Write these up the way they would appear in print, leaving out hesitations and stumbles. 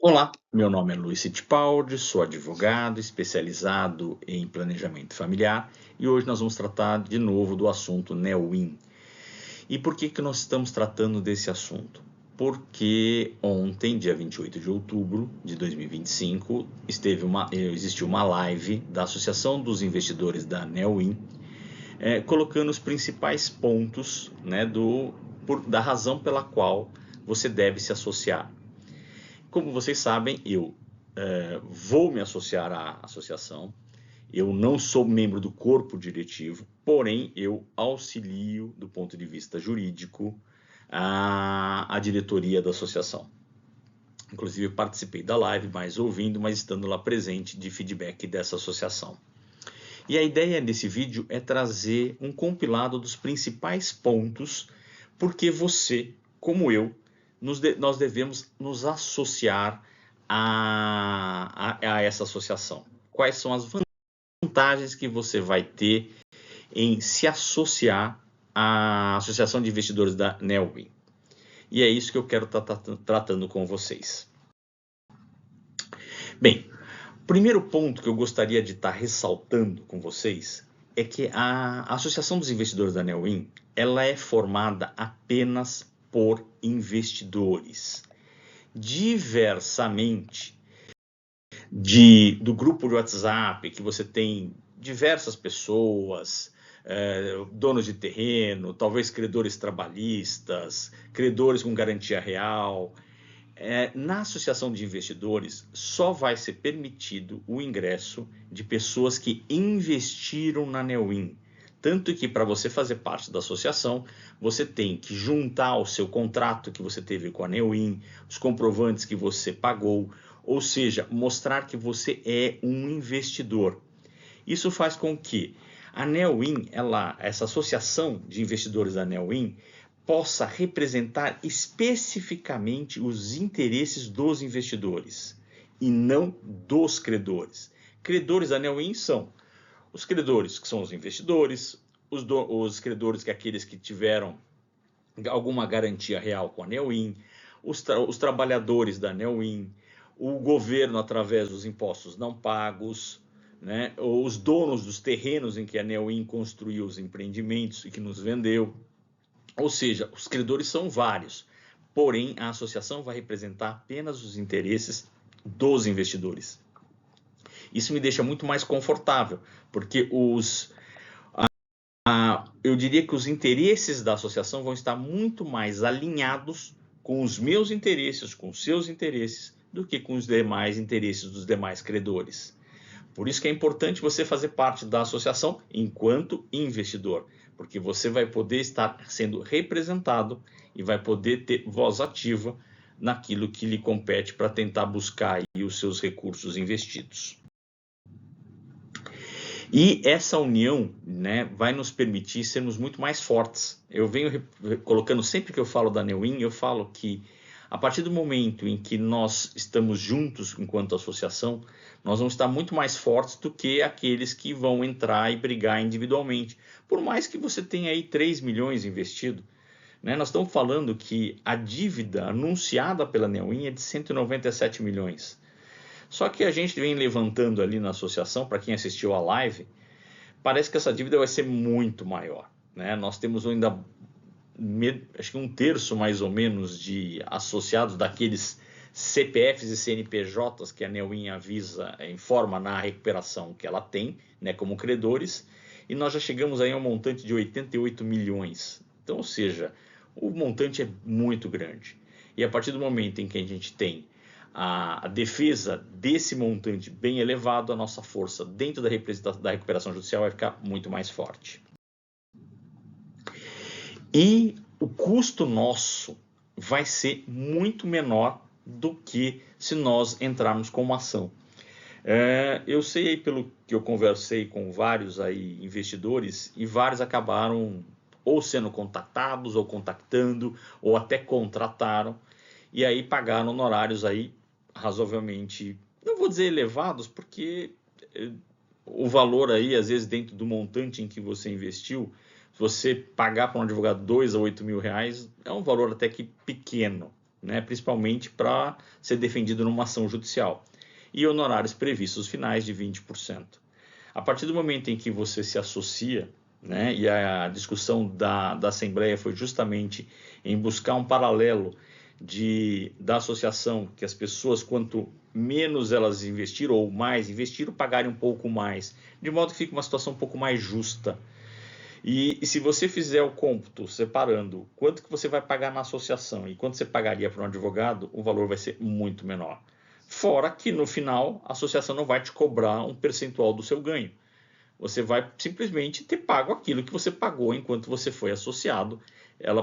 Olá, meu nome é Luiz Fittipaldi, sou advogado especializado em planejamento familiar e hoje nós vamos tratar de novo do assunto Neowin. E por que nós estamos tratando desse assunto? Porque ontem, dia 28 de outubro de 2025, existiu uma live da Associação dos Investidores da Neowin, colocando os principais pontos, né, da razão pela qual você deve se associar. Como vocês sabem, eu vou me associar à associação. Eu não sou membro do corpo diretivo, porém eu auxilio do ponto de vista jurídico a diretoria da associação. Inclusive participei da live, mais ouvindo, mas estando lá presente de feedback dessa associação. E a ideia desse vídeo é trazer um compilado dos principais pontos porque você, como eu, nós devemos nos associar a essa associação. Quais são as vantagens que você vai ter em se associar à Associação de Investidores da Neowin? E é isso que eu quero estar tratando com vocês. Bem, o primeiro ponto que eu gostaria de estar ressaltando com vocês é que a Associação dos Investidores da Neowin, ela é formada apenas por investidores. Diversamente do grupo de WhatsApp, que você tem diversas pessoas, donos de terreno, talvez credores trabalhistas, credores com garantia real. Na associação de investidores, só vai ser permitido o ingresso de pessoas que investiram na Neowin. Tanto que para você fazer parte da associação, você tem que juntar o seu contrato que você teve com a Neowin, os comprovantes que você pagou, ou seja, mostrar que você é um investidor. Isso faz com que a Neowin, essa associação de investidores da Neowin, possa representar especificamente os interesses dos investidores e não dos credores. Credores da Neowin são os credores que são os investidores, os credores que aqueles que tiveram alguma garantia real com a Neowin, os trabalhadores da Neowin, o governo através dos impostos não pagos, né, os donos dos terrenos em que a Neowin construiu os empreendimentos e que nos vendeu. Ou seja, os credores são vários, porém a associação vai representar apenas os interesses dos investidores. Isso me deixa muito mais confortável, porque eu diria que os interesses da associação vão estar muito mais alinhados com os meus interesses, com os seus interesses, do que com os demais interesses dos demais credores. Por isso que é importante você fazer parte da associação enquanto investidor, porque você vai poder estar sendo representado e vai poder ter voz ativa naquilo que lhe compete para tentar buscar aí os seus recursos investidos. E essa união, né, vai nos permitir sermos muito mais fortes. Eu venho colocando, sempre que eu falo da Neowin, eu falo que a partir do momento em que nós estamos juntos enquanto associação, nós vamos estar muito mais fortes do que aqueles que vão entrar e brigar individualmente. Por mais que você tenha aí 3 milhões investido, né, nós estamos falando que a dívida anunciada pela Neowin é de 197 milhões. Só que a gente vem levantando ali na associação, para quem assistiu a live, parece que essa dívida vai ser muito maior, né? Nós temos ainda, acho que 1/3 mais ou menos de associados daqueles CPFs e CNPJs que a Neowin informa na recuperação que ela tem, né, como credores, e nós já chegamos aí a um montante de 88 milhões. Então, ou seja, o montante é muito grande. E a partir do momento em que a gente tem a defesa desse montante bem elevado, a nossa força dentro da recuperação judicial vai ficar muito mais forte. E o custo nosso vai ser muito menor do que se nós entrarmos com uma ação. Eu sei aí, pelo que eu conversei com vários aí investidores, e vários acabaram ou sendo contatados, ou contactando, ou até contrataram, e aí pagaram honorários aí razoavelmente, não vou dizer elevados, porque o valor aí, às vezes dentro do montante em que você investiu, se você pagar para um advogado 2 a 8 mil reais, é um valor até que pequeno, né, principalmente para ser defendido numa ação judicial, e honorários previstos finais de 20%. A partir do momento em que você se associa, né, e a discussão da Assembleia foi justamente em buscar um paralelo da associação, que as pessoas, quanto menos elas investiram ou mais investiram, pagarem um pouco mais, de modo que fique uma situação um pouco mais justa. E se você fizer o cômputo separando quanto que você vai pagar na associação e quanto você pagaria para um advogado, o valor vai ser muito menor. Fora que no final a associação não vai te cobrar um percentual do seu ganho. Você vai simplesmente ter pago aquilo que você pagou enquanto você foi associado,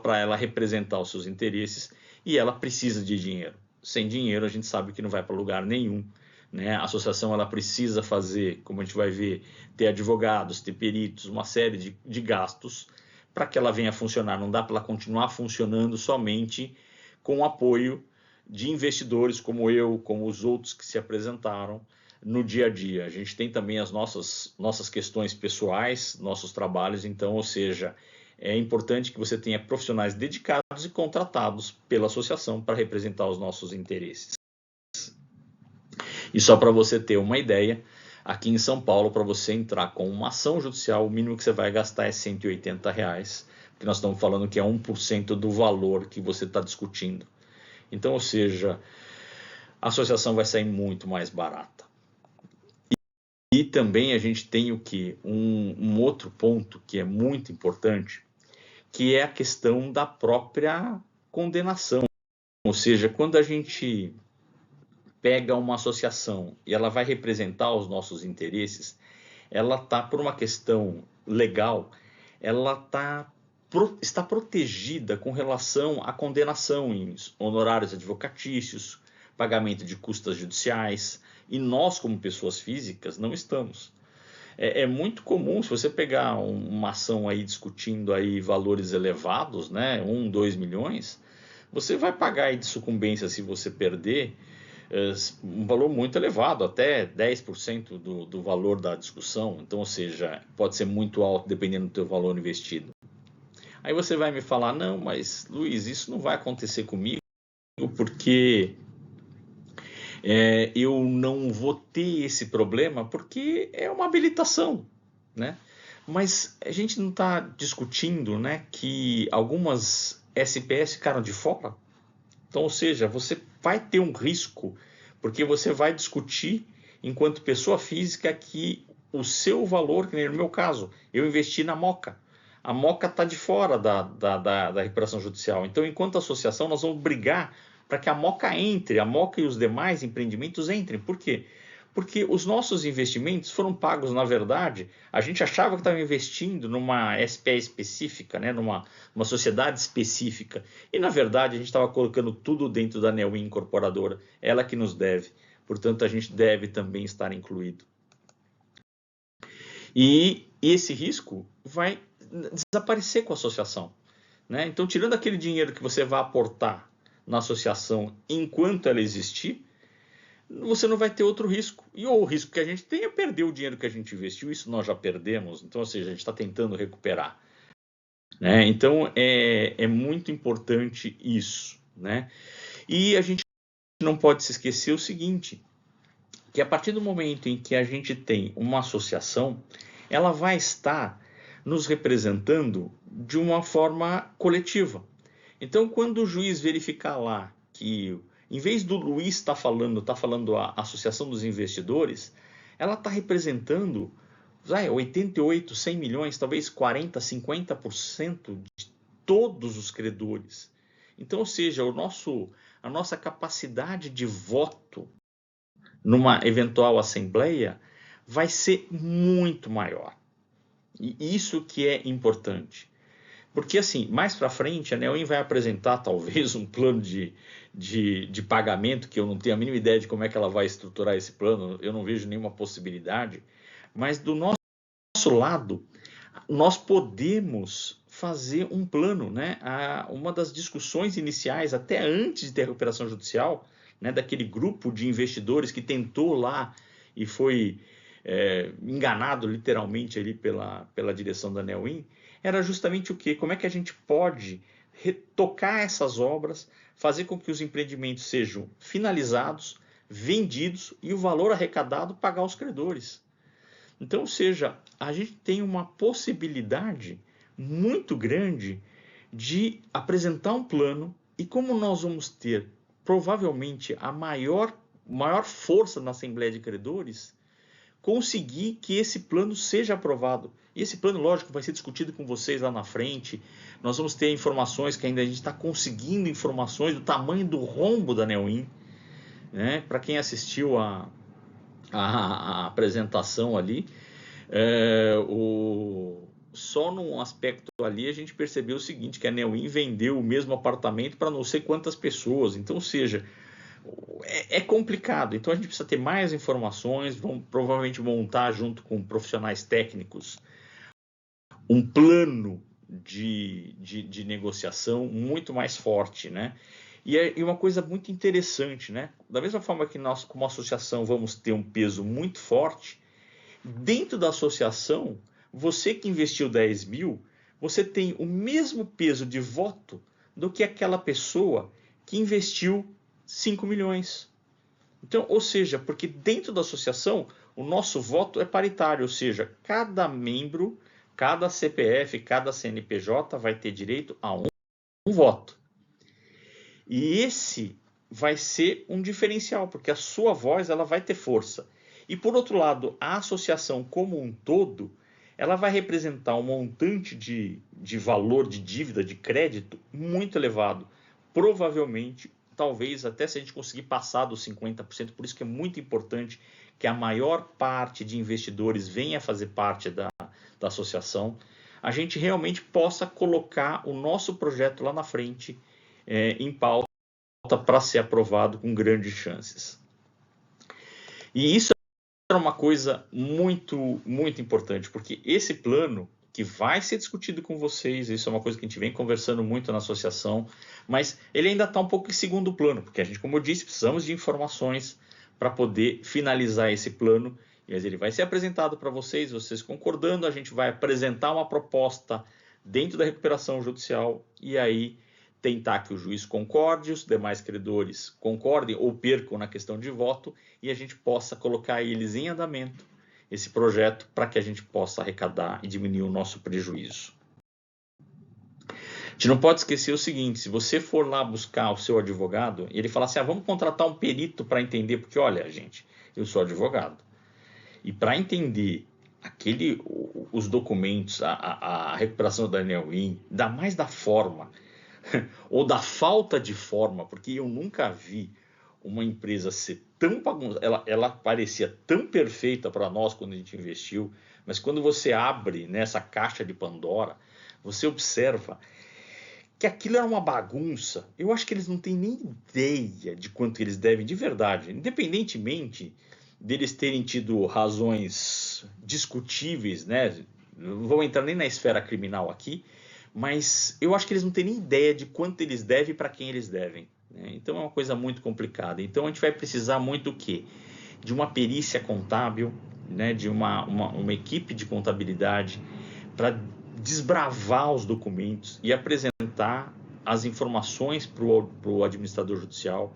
para ela representar os seus interesses, e ela precisa de dinheiro. Sem dinheiro a gente sabe que não vai para lugar nenhum, né? A associação ela precisa fazer, como a gente vai ver, ter advogados, ter peritos, uma série de gastos para que ela venha a funcionar. Não dá para ela continuar funcionando somente com o apoio de investidores como eu, como os outros que se apresentaram no dia a dia. A gente tem também as nossas questões pessoais, nossos trabalhos, então, ou seja, é importante que você tenha profissionais dedicados e contratados pela associação para representar os nossos interesses. E só para você ter uma ideia, aqui em São Paulo, para você entrar com uma ação judicial, o mínimo que você vai gastar é R$180, porque nós estamos falando que é 1% do valor que você está discutindo. Então, ou seja, a associação vai sair muito mais barata. E também a gente tem o que? Um outro ponto que é muito importante, que é a questão da própria condenação. Ou seja, quando a gente pega uma associação e ela vai representar os nossos interesses, ela está, por uma questão legal, ela está protegida com relação à condenação em honorários advocatícios, pagamento de custas judiciais, e nós, como pessoas físicas, não estamos. É muito comum, se você pegar uma ação aí discutindo aí valores elevados, né, 1, 2 milhões, você vai pagar aí de sucumbência, se você perder, um valor muito elevado, até 10% do valor da discussão. Então, ou seja, pode ser muito alto dependendo do teu valor investido. Aí você vai me falar, não, mas Luiz, isso não vai acontecer comigo, porque eu não vou ter esse problema, porque é uma habilitação, né? Mas a gente não está discutindo, né, que algumas SPS ficaram de fora. Então, ou seja, você vai ter um risco, porque você vai discutir, enquanto pessoa física, que o seu valor, que nem no meu caso, eu investi na Moca. A Moca está de fora da recuperação judicial. Então, enquanto associação, nós vamos brigar para que a Moca entre, a Moca e os demais empreendimentos entrem. Por quê? Porque os nossos investimentos foram pagos, na verdade, a gente achava que estava investindo numa SPE específica, né, numa sociedade específica, e na verdade a gente estava colocando tudo dentro da Neowin Incorporadora, ela que nos deve, portanto a gente deve também estar incluído. E esse risco vai desaparecer com a associação, né? Então, tirando aquele dinheiro que você vai aportar na associação enquanto ela existir, você não vai ter outro risco. E o risco que a gente tem é perder o dinheiro que a gente investiu, isso nós já perdemos, então, ou seja, a gente está tentando recuperar, né? Então, é muito importante isso, né? E a gente não pode se esquecer o seguinte, que a partir do momento em que a gente tem uma associação, ela vai estar nos representando de uma forma coletiva. Então, quando o juiz verificar lá que, em vez do Luiz estar falando a Associação dos Investidores, ela está representando 88, 100 milhões, talvez 40, 50% de todos os credores. Então, ou seja, a nossa capacidade de voto numa eventual assembleia vai ser muito maior. E isso que é importante. Porque, assim, mais para frente, a Neowin vai apresentar, talvez, um plano de pagamento, que eu não tenho a mínima ideia de como é que ela vai estruturar esse plano, eu não vejo nenhuma possibilidade, mas do nosso lado, nós podemos fazer um plano, né? Uma das discussões iniciais, até antes de ter a recuperação judicial, né, daquele grupo de investidores que tentou lá e foi enganado literalmente ali pela direção da Neowin, era justamente o quê? Como é que a gente pode retocar essas obras, fazer com que os empreendimentos sejam finalizados, vendidos e o valor arrecadado pagar aos credores. Então, ou seja, a gente tem uma possibilidade muito grande de apresentar um plano e como nós vamos ter provavelmente a maior força na Assembleia de Credores, conseguir que esse plano seja aprovado. E esse plano, lógico, vai ser discutido com vocês lá na frente. Nós vamos ter informações que ainda a gente está conseguindo informações do tamanho do rombo da Neowin, né? Para quem assistiu a apresentação ali, só num aspecto ali a gente percebeu o seguinte, que a Neowin vendeu o mesmo apartamento para não sei quantas pessoas. Então, ou seja, é complicado. Então a gente precisa ter mais informações, vamos provavelmente montar junto com profissionais técnicos um plano de negociação muito mais forte, né? E uma coisa muito interessante, né? Da mesma forma que nós, como associação, vamos ter um peso muito forte, dentro da associação, você que investiu 10 mil, você tem o mesmo peso de voto do que aquela pessoa que investiu 5 milhões. Então, ou seja, porque dentro da associação, o nosso voto é paritário, ou seja, cada membro, cada CPF, cada CNPJ vai ter direito a um voto. E esse vai ser um diferencial, porque a sua voz ela vai ter força. E por outro lado, a associação como um todo, ela vai representar um montante de valor de dívida, de crédito, muito elevado. Provavelmente, talvez até se a gente conseguir passar dos 50%, por isso que é muito importante que a maior parte de investidores venha fazer parte da associação, a gente realmente possa colocar o nosso projeto lá na frente, em pauta para ser aprovado com grandes chances. E isso é uma coisa muito, muito importante, porque esse plano que vai ser discutido com vocês, isso é uma coisa que a gente vem conversando muito na associação, mas ele ainda está um pouco em segundo plano, porque a gente, como eu disse, precisamos de informações para poder finalizar esse plano, mas ele vai ser apresentado para vocês, vocês concordando, a gente vai apresentar uma proposta dentro da recuperação judicial e aí tentar que o juiz concorde, os demais credores concordem ou percam na questão de voto e a gente possa colocar eles em andamento, esse projeto, para que a gente possa arrecadar e diminuir o nosso prejuízo. A gente não pode esquecer o seguinte, se você for lá buscar o seu advogado e ele falar assim, vamos contratar um perito para entender, porque olha, gente, eu sou advogado, e para entender os documentos, a recuperação da Neowin, ainda mais da forma, ou da falta de forma, porque eu nunca vi uma empresa ser tão bagunçada, ela parecia tão perfeita para nós quando a gente investiu, mas quando você abre nessa caixa de Pandora, você observa que aquilo era uma bagunça. Eu acho que eles não têm nem ideia de quanto eles devem de verdade, independentemente deles terem tido razões discutíveis, né? Não vou entrar nem na esfera criminal aqui, mas eu acho que eles não têm nem ideia de quanto eles devem e para quem eles devem, né? Então é uma coisa muito complicada. Então a gente vai precisar muito o quê? De uma perícia contábil, né? De uma equipe de contabilidade para desbravar os documentos e apresentar as informações para o administrador judicial,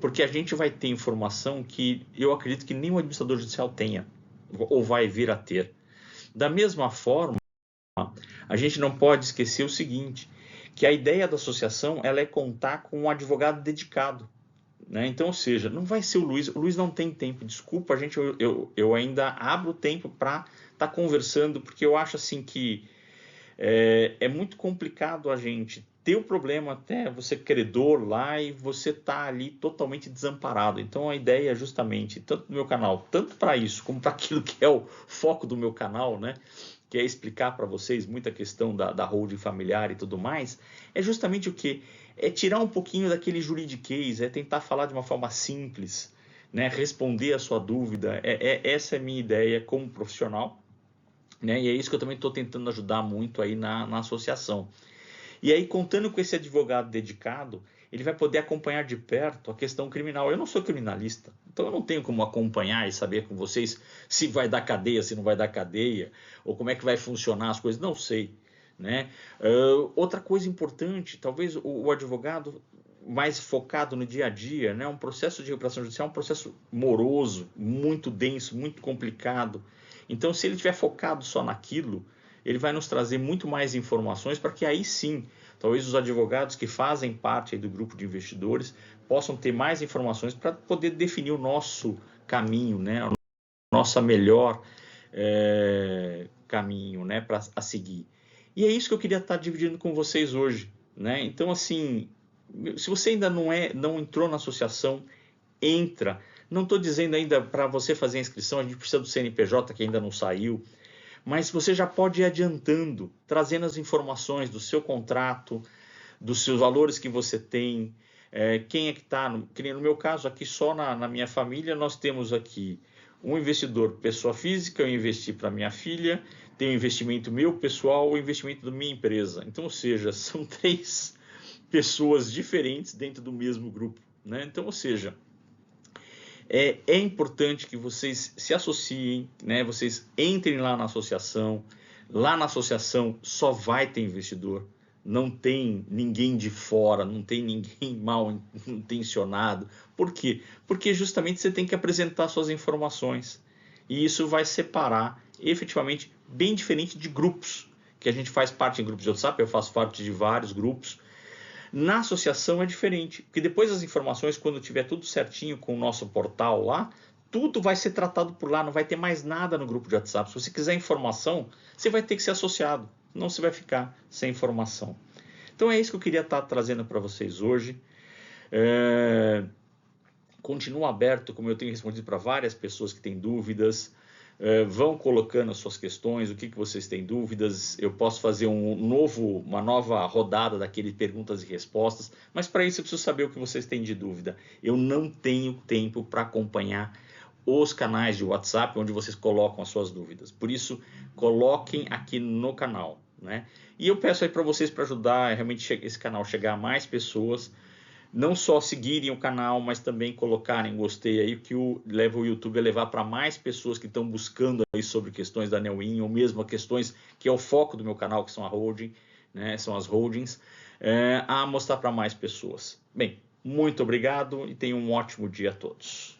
porque a gente vai ter informação que eu acredito que nenhum administrador judicial tenha ou vai vir a ter. Da mesma forma, a gente não pode esquecer o seguinte, que a ideia da associação ela é contar com um advogado dedicado, né? Então, ou seja, não vai ser o Luiz não tem tempo, desculpa, eu ainda abro tempo para estar conversando, porque eu acho assim que é muito complicado a gente ter o problema até você credor lá e você tá ali totalmente desamparado. Então a ideia é justamente, tanto do meu canal, tanto para isso, como para aquilo que é o foco do meu canal, né? Que é explicar para vocês muita questão da holding familiar e tudo mais, é justamente o que? É tirar um pouquinho daquele juridiquês, é tentar falar de uma forma simples, né? Responder a sua dúvida, essa é a minha ideia como profissional, né? E é isso que eu também estou tentando ajudar muito aí na associação. E aí, contando com esse advogado dedicado, ele vai poder acompanhar de perto a questão criminal. Eu não sou criminalista, então eu não tenho como acompanhar e saber com vocês se vai dar cadeia, se não vai dar cadeia, ou como é que vai funcionar as coisas, não sei. né? Outra coisa importante, talvez o advogado mais focado no dia a dia, né? Um processo de recuperação judicial é um processo moroso, muito denso, muito complicado. Então, se ele estiver focado só naquilo, ele vai nos trazer muito mais informações para que aí sim, talvez os advogados que fazem parte aí do grupo de investidores possam ter mais informações para poder definir o nosso caminho, né? A nossa melhor caminho, né? Para a seguir. E é isso que eu queria estar dividindo com vocês hoje, né? Então, assim, se você ainda não entrou na associação, entra. Não estou dizendo ainda para você fazer a inscrição, a gente precisa do CNPJ que ainda não saiu, mas você já pode ir adiantando, trazendo as informações do seu contrato, dos seus valores que você tem, quem é que está, no meu caso aqui só na minha família, nós temos aqui um investidor pessoa física, eu investi para minha filha, tem um investimento meu pessoal, o investimento da minha empresa. Então, ou seja, são 3 pessoas diferentes dentro do mesmo grupo, né? Então, ou seja, é importante que vocês se associem, né? Vocês entrem lá na associação. Lá na associação só vai ter investidor, não tem ninguém de fora, não tem ninguém mal intencionado. Por quê? Porque justamente você tem que apresentar suas informações. E isso vai separar efetivamente bem diferente de grupos, que a gente faz parte em grupos de WhatsApp, eu faço parte de vários grupos. Na associação é diferente, porque depois as informações, quando tiver tudo certinho com o nosso portal lá, tudo vai ser tratado por lá, não vai ter mais nada no grupo de WhatsApp. Se você quiser informação, você vai ter que ser associado, senão você vai ficar sem informação. Então é isso que eu queria estar trazendo para vocês hoje. Continuo aberto, como eu tenho respondido para várias pessoas que têm dúvidas. Vão colocando as suas questões, o que vocês têm dúvidas. Eu posso fazer uma nova rodada daquele perguntas e respostas, mas para isso eu preciso saber o que vocês têm de dúvida. Eu não tenho tempo para acompanhar os canais de WhatsApp onde vocês colocam as suas dúvidas. Por isso, coloquem aqui no canal, né? E eu peço aí para vocês, para ajudar realmente esse canal chegar a mais pessoas, não só seguirem o canal, mas também colocarem gostei aí, que leva o YouTube a levar para mais pessoas que estão buscando aí sobre questões da Neowin, ou mesmo questões que é o foco do meu canal, que são a holding, né, são as holdings, a mostrar para mais pessoas. Bem, muito obrigado e tenham um ótimo dia a todos.